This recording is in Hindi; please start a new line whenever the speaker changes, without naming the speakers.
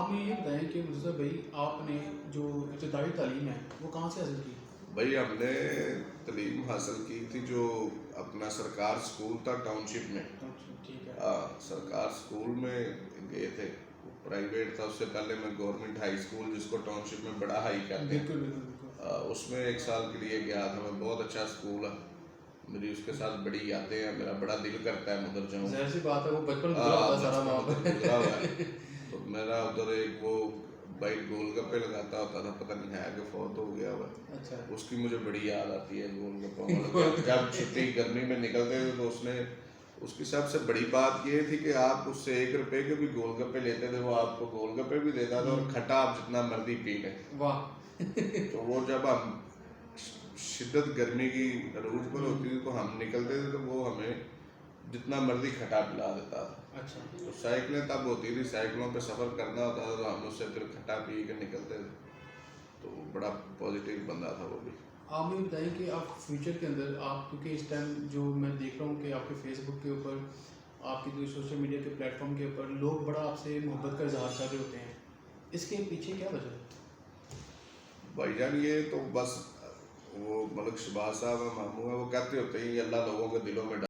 आप मुझे ये बताएं कि मुर्तज़ा भाई आपने जो इब्तदाई तालीम है वो कहाँ से हासिल की?
भाई हमने तालीम हासिल की थी जो अपना सरकार स्कूल था टाउनशिप में।
अच्छा, ठीक है।
सरकार स्कूल में गए थे, प्राइवेट था। उससे पहले मैं गवर्नमेंट हाई स्कूल, जिसको टाउनशिप में बड़ा हाई कहते हैं,
बिल्कुल बिल्कुल बिल्कुल।
उसमें 1 साल के लिए गया था मैं। बहुत अच्छा स्कूल है, मेरी उसके साथ बड़ी यादें हैं। मेरा बड़ा दिल करता है मैं उधर जाऊँ।
ज़ाहिर सी बात है, वो बचपन गुजरा होता है सारा वहाँ
बचपन उधर गुजरा हुआ है।
पे।
तो मेरा उधर एक वो भाई गोलगप्पे लगाता होता था, पता नहीं है कि फौत हो गया हुआ है।
अच्छा।
उसकी मुझे बड़ी याद आती है गोलगप्पों वाले। जब छुट्टी गर्मी में निकलते थे तो उसने, उसकी सबसे बड़ी बात ये थी कि आप उससे 1 रुपए के भी गोलगप्पे लेते थे, वो आपको गोलगप्पे भी देता था और खट्टा आप जितना मर्जी पी लें।
वाह।
तो वो जब हम शिद्दत गर्मी की अरूज पर होती थी तो हम निकलते थे तो वो हमें जितना मर्जी खट्टा पिला देता था।
अच्छा।
तो साइकिलें तब होती थी, साइकिलों पे सफ़र करना होता था तो हम उससे फिर खट्टा पी के निकलते थे। तो बड़ा पॉजिटिव बंदा था वो भी।
आप मुझे बताइए कि आप फ्यूचर के अंदर आप, क्योंकि इस टाइम जो मैं देख रहा हूँ कि आपके फेसबुक के ऊपर, आपके जो सोशल मीडिया के प्लेटफॉर्म के ऊपर लोग बड़ा आपसे मोहब्बत का इजहार कर रहे होते हैं, इसके पीछे क्या वजह है?
भाईजान ये तो बस वो मलिक शहबाज साहब है, मामू है, वो कहते होते हैं ये अल्लाह लोगों के दिलों में